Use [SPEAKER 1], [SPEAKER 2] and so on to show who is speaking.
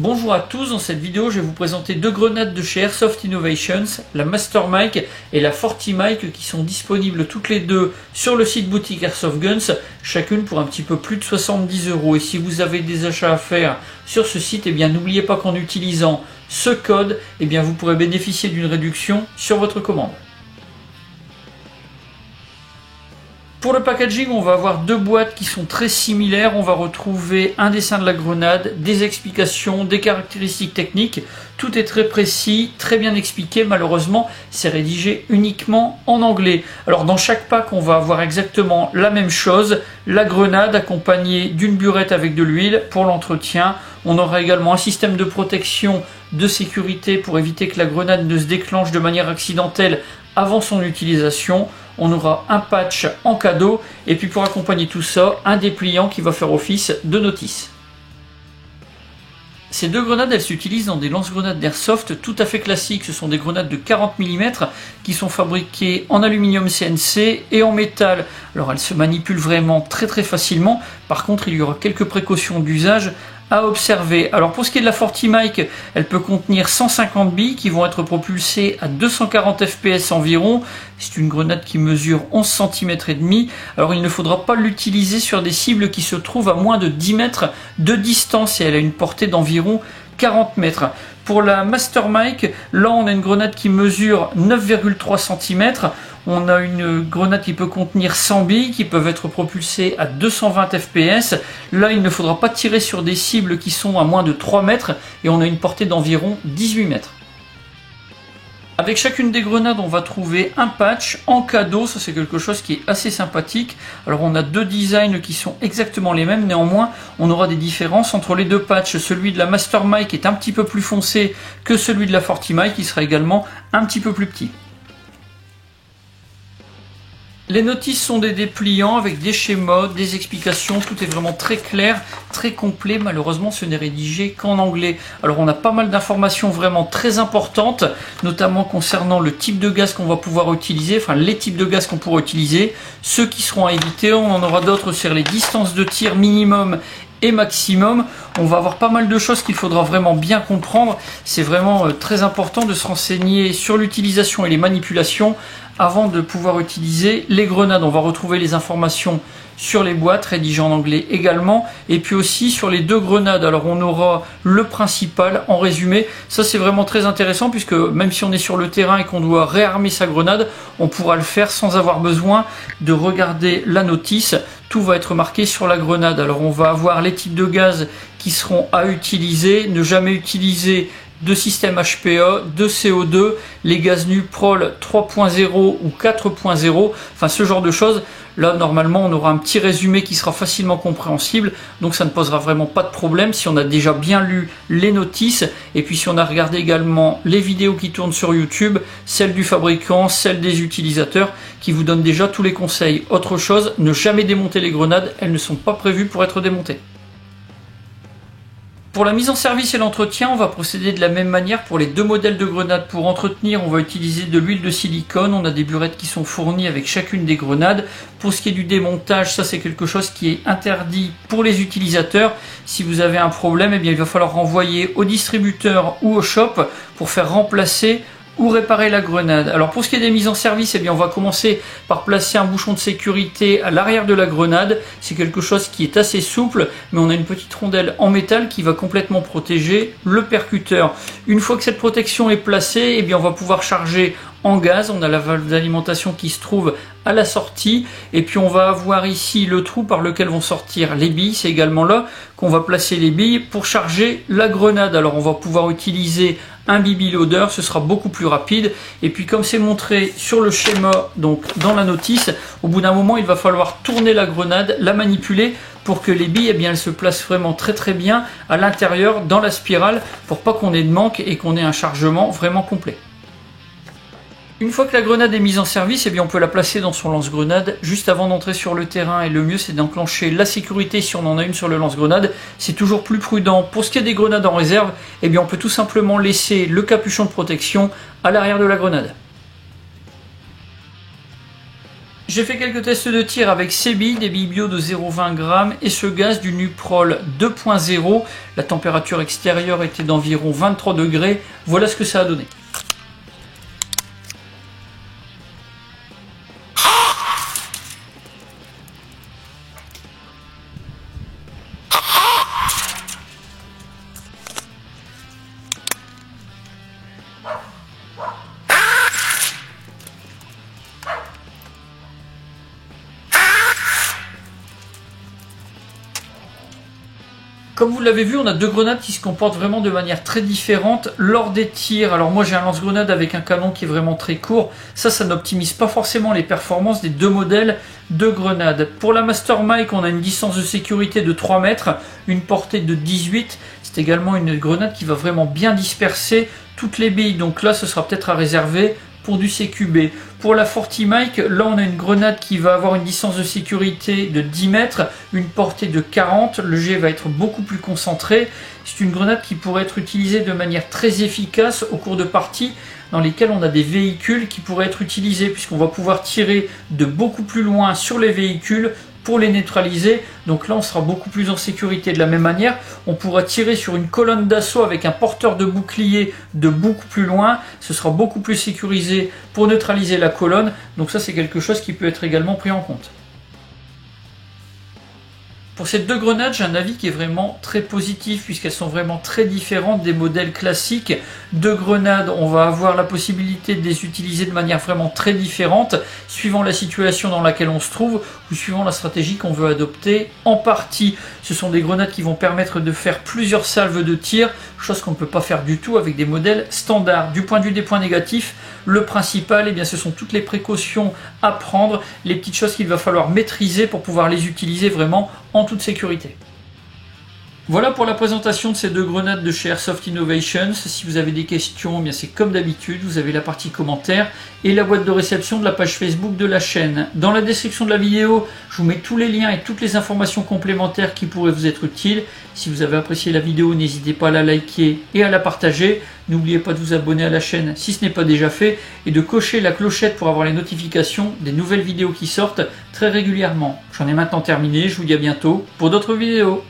[SPEAKER 1] Bonjour à tous, dans cette vidéo je vais vous présenter deux grenades de chez Airsoft Innovations, la Master Mike et la Forti Mike qui sont disponibles toutes les deux sur le site boutique Airsoft Guns, chacune pour un petit peu plus de 70 €. Et si vous avez des achats à faire sur ce site, eh bien n'oubliez pas qu'en utilisant ce code, eh bien vous pourrez bénéficier d'une réduction sur votre commande. Pour le packaging, on va avoir deux boîtes qui sont très similaires. On va retrouver un dessin de la grenade, des explications, des caractéristiques techniques. Tout est très précis, très bien expliqué. Malheureusement, c'est rédigé uniquement en anglais. Alors dans chaque pack, on va avoir exactement la même chose. La grenade accompagnée d'une burette avec de l'huile pour l'entretien. On aura également un système de protection de sécurité pour éviter que la grenade ne se déclenche de manière accidentelle avant son utilisation. On aura un patch en cadeau et puis pour accompagner tout ça, un dépliant qui va faire office de notice. Ces deux grenades, elles s'utilisent dans des lance-grenades d'airsoft tout à fait classiques. Ce sont des grenades de 40 mm qui sont fabriquées en aluminium CNC et en métal. Alors elles se manipulent vraiment très facilement. Par contre, il y aura quelques précautions d'usage à observer. Alors pour ce qui est de la Forti Mike, elle peut contenir 150 billes qui vont être propulsées à 240 fps environ. C'est une grenade qui mesure 11 cm et demi. Alors il ne faudra pas l'utiliser sur des cibles qui se trouvent à moins de 10 mètres de distance et elle a une portée d'environ 40 mètres. Pour la Master Mike, là on a une grenade qui mesure 9,3 cm. On a une grenade qui peut contenir 100 billes qui peuvent être propulsées à 220 fps. Là, il ne faudra pas tirer sur des cibles qui sont à moins de 3 mètres et on a une portée d'environ 18 mètres. Avec chacune des grenades, on va trouver un patch en cadeau. Ça, c'est quelque chose qui est assez sympathique. Alors, on a deux designs qui sont exactement les mêmes. Néanmoins, on aura des différences entre les deux patchs. Celui de la Master Mike est un petit peu plus foncé que celui de la Forti Mike, qui sera également un petit peu plus petit. Les notices sont des dépliants avec des schémas, des explications, tout est vraiment très clair, très complet. Malheureusement, ce n'est rédigé qu'en anglais. Alors on a pas mal d'informations vraiment très importantes, notamment concernant le type de gaz qu'on va pouvoir utiliser, enfin les types de gaz qu'on pourra utiliser, ceux qui seront à éviter. On en aura d'autres sur les distances de tir minimum et maximum. On va avoir pas mal de choses qu'il faudra vraiment bien comprendre. C'est vraiment très important de se renseigner sur l'utilisation et les manipulations avant de pouvoir utiliser les grenades. On va retrouver les informations sur les boîtes, rédigées en anglais également, et puis aussi sur les deux grenades. Alors on aura le principal en résumé. Ça c'est vraiment très intéressant puisque même si on est sur le terrain et qu'on doit réarmer sa grenade, on pourra le faire sans avoir besoin de regarder la notice. Tout va être marqué sur la grenade. Alors on va avoir les types de gaz qui seront à utiliser, ne jamais utiliser de système HPA, de CO2, les gaz nus prol 3.0 ou 4.0, enfin ce genre de choses. Là normalement on aura un petit résumé qui sera facilement compréhensible, donc ça ne posera vraiment pas de problème si on a déjà bien lu les notices et puis si on a regardé également les vidéos qui tournent sur YouTube, celles du fabricant, celles des utilisateurs qui vous donnent déjà tous les conseils. Autre chose, ne jamais démonter les grenades, elles ne sont pas prévues pour être démontées. Pour la mise en service et l'entretien, on va procéder de la même manière pour les deux modèles de grenades. Pour entretenir, on va utiliser de l'huile de silicone. On a des burettes qui sont fournies avec chacune des grenades. Pour ce qui est du démontage, ça c'est quelque chose qui est interdit pour les utilisateurs. Si vous avez un problème, eh bien, il va falloir renvoyer au distributeur ou au shop pour faire remplacer ou réparer la grenade. Alors pour ce qui est des mises en service, eh bien on va commencer par placer un bouchon de sécurité à l'arrière de la grenade. C'est quelque chose qui est assez souple, mais on a une petite rondelle en métal qui va complètement protéger le percuteur. Une fois que cette protection est placée, eh bien on va pouvoir charger en gaz. On a la valve d'alimentation qui se trouve à la sortie et puis on va avoir ici le trou par lequel vont sortir les billes. C'est également là qu'on va placer les billes pour charger la grenade. Alors on va pouvoir utiliser un BB loader, ce sera beaucoup plus rapide. Et puis comme c'est montré sur le schéma, donc dans la notice, au bout d'un moment il va falloir tourner la grenade, la manipuler pour que les billes, eh bien, elles se placent vraiment très bien à l'intérieur dans la spirale pour pas qu'on ait de manque et qu'on ait un chargement vraiment complet. Une fois que la grenade est mise en service, eh bien on peut la placer dans son lance-grenade juste avant d'entrer sur le terrain. Et le mieux, c'est d'enclencher la sécurité si on en a une sur le lance-grenade. C'est toujours plus prudent. Pour ce qui est des grenades en réserve, eh bien on peut tout simplement laisser le capuchon de protection à l'arrière de la grenade. J'ai fait quelques tests de tir avec ces billes, des billes bio de 0,20 g et ce gaz du Nuprol 2.0. La température extérieure était d'environ 23 degrés. Voilà ce que ça a donné. Comme vous l'avez vu, on a deux grenades qui se comportent vraiment de manière très différente lors des tirs. Alors moi j'ai un lance-grenade avec un canon qui est vraiment très court. Ça n'optimise pas forcément les performances des deux modèles de grenades. Pour la Master Mike, on a une distance de sécurité de 3 mètres, une portée de 18. C'est également une grenade qui va vraiment bien disperser toutes les billes. Donc là, ce sera peut-être à réserver pour du CQB. Pour la Fortimike, là on a une grenade qui va avoir une distance de sécurité de 10 mètres, une portée de 40, le jet va être beaucoup plus concentré. C'est une grenade qui pourrait être utilisée de manière très efficace au cours de parties dans lesquelles on a des véhicules qui pourraient être utilisés, puisqu'on va pouvoir tirer de beaucoup plus loin sur les véhicules pour les neutraliser. Donc là on sera beaucoup plus en sécurité. De la même manière, on pourra tirer sur une colonne d'assaut avec un porteur de bouclier de beaucoup plus loin. Ce sera beaucoup plus sécurisé pour neutraliser la colonne. Donc ça c'est quelque chose qui peut être également pris en compte. Pour ces deux grenades, j'ai un avis qui est vraiment très positif puisqu'elles sont vraiment très différentes des modèles classiques de grenades. On va avoir la possibilité de les utiliser de manière vraiment très différente suivant la situation dans laquelle on se trouve ou suivant la stratégie qu'on veut adopter en partie. Ce sont des grenades qui vont permettre de faire plusieurs salves de tir, chose qu'on ne peut pas faire du tout avec des modèles standards. Du point de vue des points négatifs, le principal, eh bien, ce sont toutes les précautions à prendre, les petites choses qu'il va falloir maîtriser pour pouvoir les utiliser vraiment en toute sécurité. Voilà pour la présentation de ces deux grenades de chez Airsoft Innovations. Si vous avez des questions, eh bien c'est comme d'habitude, vous avez la partie commentaires et la boîte de réception de la page Facebook de la chaîne. Dans la description de la vidéo, je vous mets tous les liens et toutes les informations complémentaires qui pourraient vous être utiles. Si vous avez apprécié la vidéo, n'hésitez pas à la liker et à la partager. N'oubliez pas de vous abonner à la chaîne si ce n'est pas déjà fait et de cocher la clochette pour avoir les notifications des nouvelles vidéos qui sortent très régulièrement. J'en ai maintenant terminé, je vous dis à bientôt pour d'autres vidéos.